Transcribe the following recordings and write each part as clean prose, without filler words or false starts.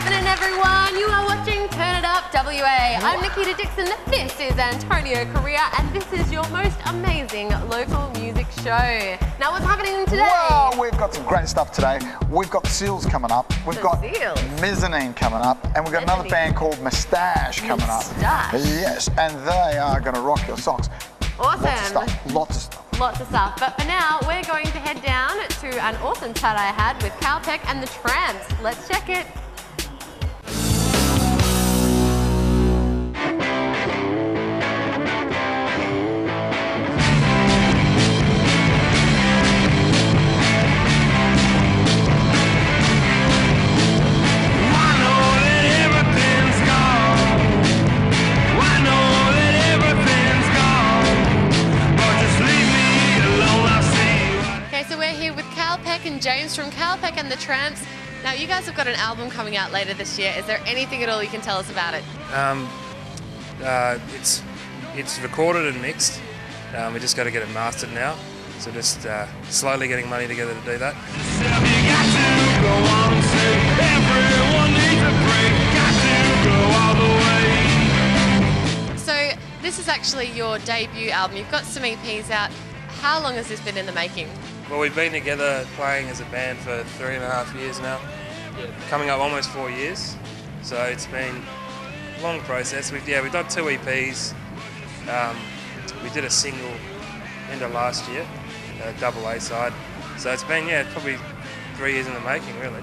happening, everyone? You are watching Turn It Up WA. I'm Nikita Dixon, this is Antonio Correa, and this is your most amazing local music show. Now, what's happening today? Well, we've got some great stuff today. We've got Seals coming up. We've got Mezzanine coming up, and we've got another band called Moustache coming up. Yes, and they are going to rock your socks. Awesome. Lots of stuff. Lots of stuff. But for now, we're going to head down to an awesome chat I had with Calpeck and the Tramps. Let's check it. And James from Calpeck and the Tramps. Now, you guys have got an album coming out later this year. Is there anything at all you can tell us about it? It's recorded and mixed. We just got to get it mastered now. So just slowly getting money together to do that. So this is actually your debut album. You've got some EPs out. How long has this been in the making? Well, we've been together playing as a band for 3.5 years now. Coming up almost 4 years. So it's been a long process. We've done 2 EPs. We did a single end of last year, a double A side. So it's been, probably 3 years in the making, really.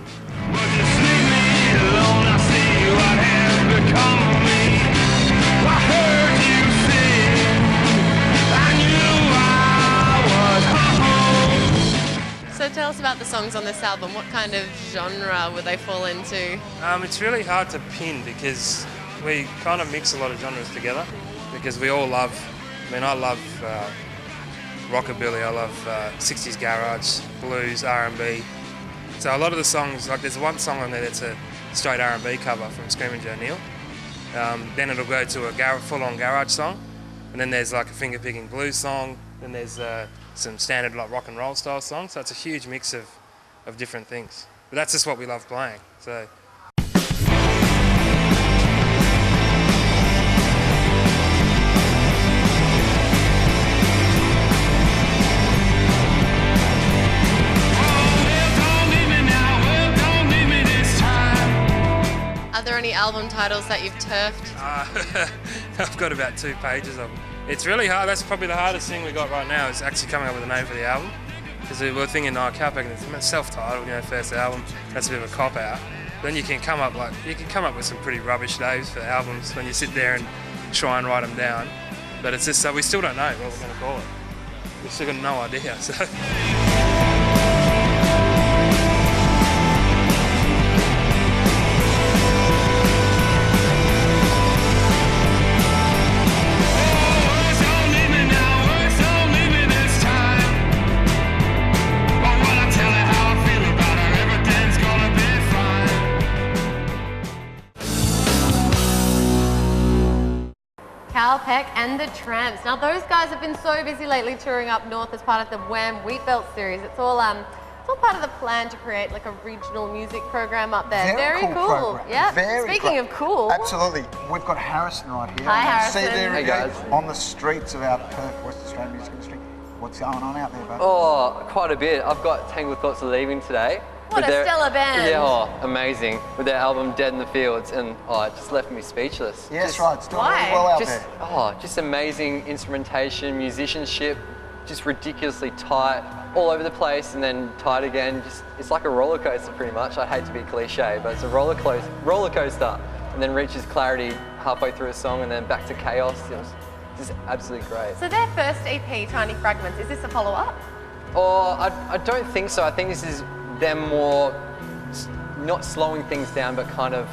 So tell us about the songs on this album. What kind of genre would they fall into? It's really hard to pin because we kind of mix a lot of genres together because we all love, I love rockabilly, I love 60s garage, blues, R&B. So a lot of the songs, like there's one song on there that's a straight R&B cover from Screaming Joe Neal. Then it'll go to a full-on garage song, and then there's like a finger-picking blues song, then there's some standard like rock and roll style songs, so it's a huge mix of different things. But that's just what we love playing. So. Are there any album titles that you've turfed? I've got about 2 pages of them. It's really hard. That's probably the hardest thing we got right now is actually coming up with a name for the album. Because we were thinking, Calpeck, it's self-titled, first album. That's a bit of a cop-out. Then you can come up with some pretty rubbish names for albums when you sit there and try and write them down. But it's just we still don't know what we're going to call it. We've still got no idea. So. Calpeck and the Tramps. Now, those guys have been so busy lately touring up north as part of the Wham Wheatbelt series. It's all part of the plan to create like a regional music program up there. Very cool. Yeah. Speaking of cool. Absolutely. We've got Harrison right here. Hi, Harrison. See there, hey guys. On the streets of our Perth, West Australian music industry. What's going on out there, bud? Oh, quite a bit. I've got Tangled Thoughts of Leaving today. What a stellar band. Yeah, amazing. With their album Dead in the Fields, and it just left me speechless. Yes, right, it's doing really well out there. Just amazing instrumentation, musicianship, just ridiculously tight, all over the place and then tight again. It's like a roller coaster pretty much. I hate to be cliche, but it's a roller coaster and then reaches clarity halfway through a song and then back to chaos. It was just absolutely great. So their first EP, Tiny Fragments, is this a follow-up? I don't think so. I think this is them more not slowing things down, but kind of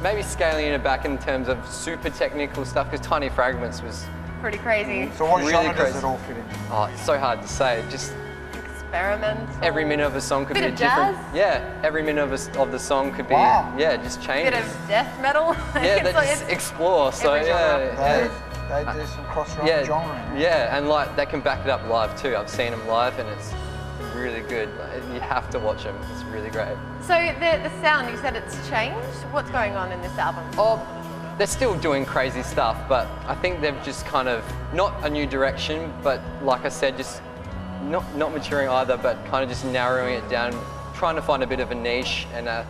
maybe scaling it back in terms of super technical stuff, because Tiny Fragments was pretty crazy. So what genre does it all fit in? Oh, it's so hard to say. Just experiment. Every minute of a song could be a different. Jazz? Yeah, every minute of the song could be. Wow. Yeah, just change. Bit of death metal. Yeah, they just explore. So They do some cross genre. Yeah, and like they can back it up live too. I've seen them live, and it's really good. You have to watch them. It's really great. So the sound, you said it's changed. What's going on in this album? Oh, they're still doing crazy stuff, but I think they've just kind of, not a new direction, but like I said, just not maturing either, but kind of just narrowing it down, trying to find a bit of a niche and a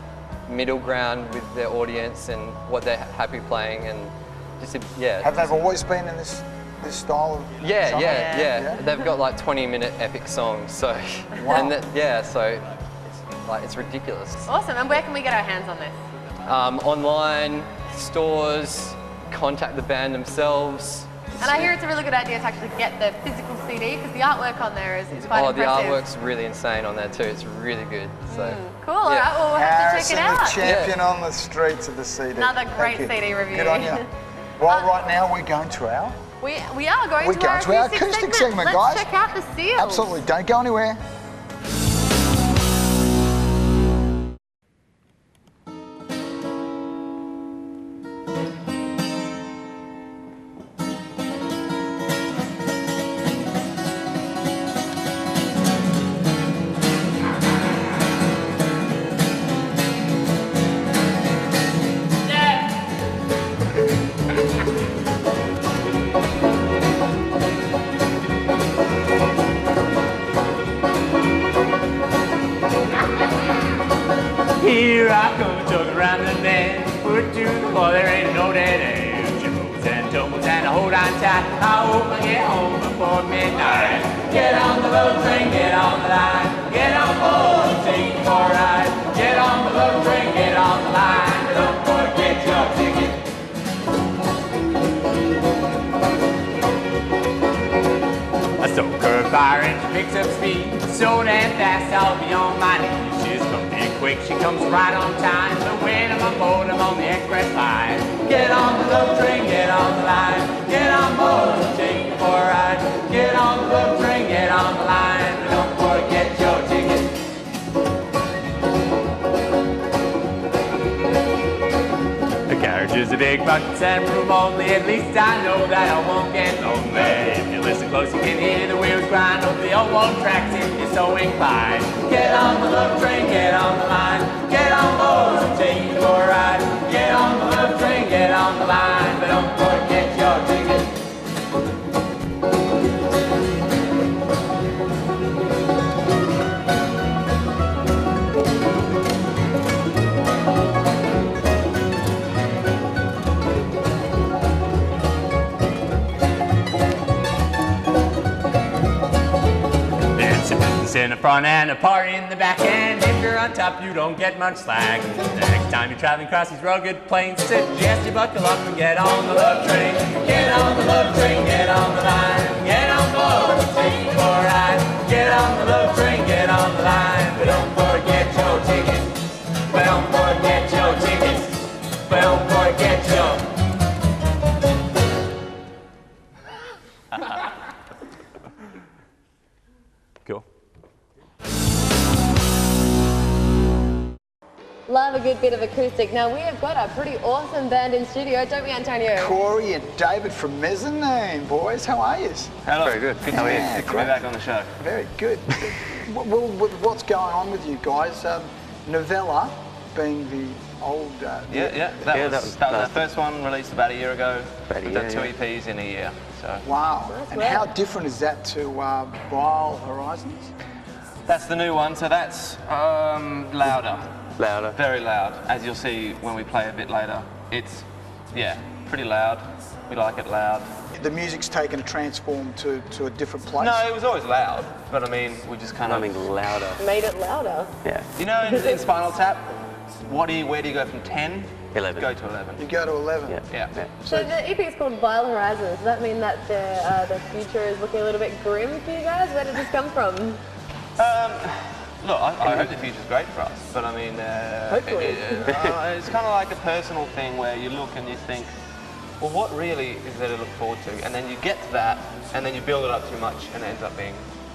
middle ground with their audience and what they're happy playing, and just, yeah. Have they always been in this style of Yeah, genre? yeah. They've got like 20-minute epic songs, so, wow. And so it's ridiculous. Awesome, and where can we get our hands on this? Online, stores, contact the band themselves. And I hear it's a really good idea to actually get the physical CD because the artwork on there is quite impressive. The artwork's really insane on there too. It's really good. So cool. All right, well, we'll have to check it out. Harrison, the champion on the streets of the CD. Another great CD review. Good on you. Well, right now we're going to our... We are going to our acoustic segment, guys. Let's check out the Seals. Absolutely. Don't go anywhere. Here I come, joking around the net. Put to the ball, there ain't no dead end. Jumbles and tumbles and I hold on tight. I hope I get home before midnight. Get on the love train, get on the line. Get on board, take it for a ride. Get on the love train, get on the line. Don't forget your ticket. A stoker fire engine picks up speed. So damn fast, I'll be on my knees. She's bumping quick, she comes right on time. So when I'm on board, I'm on the express line. Get on the love train, get on the line. Get on board, take you for a ride. Get on the love train, get on the line. Don't forget your ticket. The carriage is a big bucket and room only. At least I know that I won't get lonely. If you listen close, you can hear the wheels grind over the old one tracks if you're so inclined. Get on the love train, get on the line. Get on board and take you for a ride. Get on the love train, get on the line. But don't forget your ticket. In the front and a party in the back, and if you're on top you don't get much slack. The next time you're traveling across these rugged plains, suggest you buckle up and get on the love train. Get on the love train, get on the line. Get on board, take you for a ride. Get on the love train, get on the line. But don't forget your ticket. But don't forget your tickets. But don't forget your... Cool. Love a good bit of acoustic. Now we have got a pretty awesome band in studio, don't we, Antonio? Corey and David from Mezzanine, boys. How are you? Hello. Very good. Good to be Yeah, here. Good to be back on the show. Very good. Well, what's going on with you guys? Novella being the old... That was our first one, released about a year ago. We've done 2 yeah. EPs in a year. So. Wow. That's and right. how different is that to Vile Horizons? That's the new one, so that's louder. Louder. Very loud, as you'll see when we play a bit later. It's, pretty loud. We like it loud. The music's taken a transform to a different place. No, it was always loud, but I mean, we just kind of... louder. Made it louder. Yeah. You know, in Spinal Tap, where do you go from 10? 11. Go to 11. You go to 11. Yeah. So the EP is called Vile Horizons. Does that mean that the future is looking a little bit grim for you guys? Where did this come from? Look, I hope the future's great for us, but I mean, Hopefully. It's kind of like a personal thing where you look and you think, well, what really is there to look forward to? And then you get to that, and then you build it up too much, and it ends up being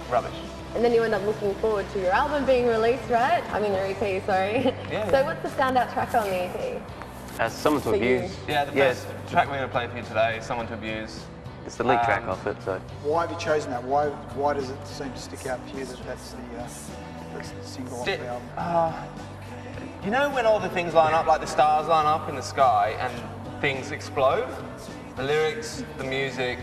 rubbish. And then you end up looking forward to your album being released, right? I mean your EP, sorry. Yeah. So what's the standout track on the EP? Someone to For you. Abuse. Yeah, the first track we're going to play for you today is Someone to Abuse. It's the lead track off it, so. Why have you chosen that? Why does it seem to stick out to you that that's the single off the album? You know when all the things line up, like the stars line up in the sky and things explode? The lyrics, the music,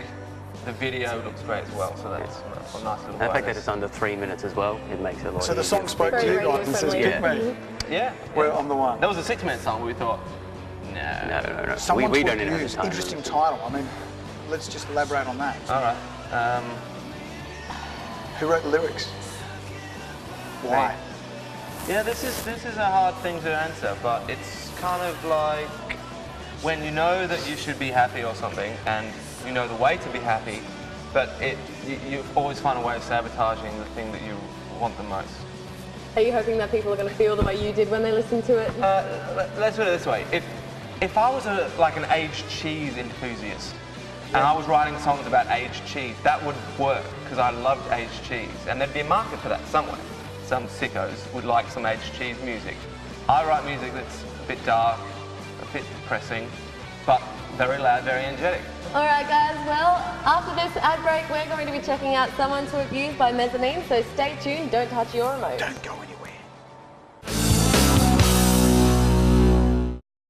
the video looks great as well, so that's a nice little And the fact that bonus. it's under 3 minutes as well, it makes it a lot So the easier. song spoke to you guys and says, pick me. Yeah. Well, I'm the one. That was a 6-minute song, but we thought, No. Someone we told don't you even have it's time. interesting title. I mean, let's just elaborate on that. all right. Who wrote the lyrics? Why? Yeah, this is a hard thing to answer, but it's kind of like when you know that you should be happy or something, and you know the way to be happy, but you always find a way of sabotaging the thing that you want the most. Are you hoping that people are going to feel the way you did when they listened to it? Let's put it this way: if I was like an aged cheese enthusiast, and I was writing songs about aged cheese, that would work because I loved aged cheese, and there'd be a market for that somewhere. Some sickos would like some aged cheese music. I write music that's a bit dark, a bit depressing, but very loud, very energetic. All right, guys. Well, after this ad break, we're going to be checking out Someone to Abuse by Mezzanine. So stay tuned. Don't touch your remote. Don't go anywhere.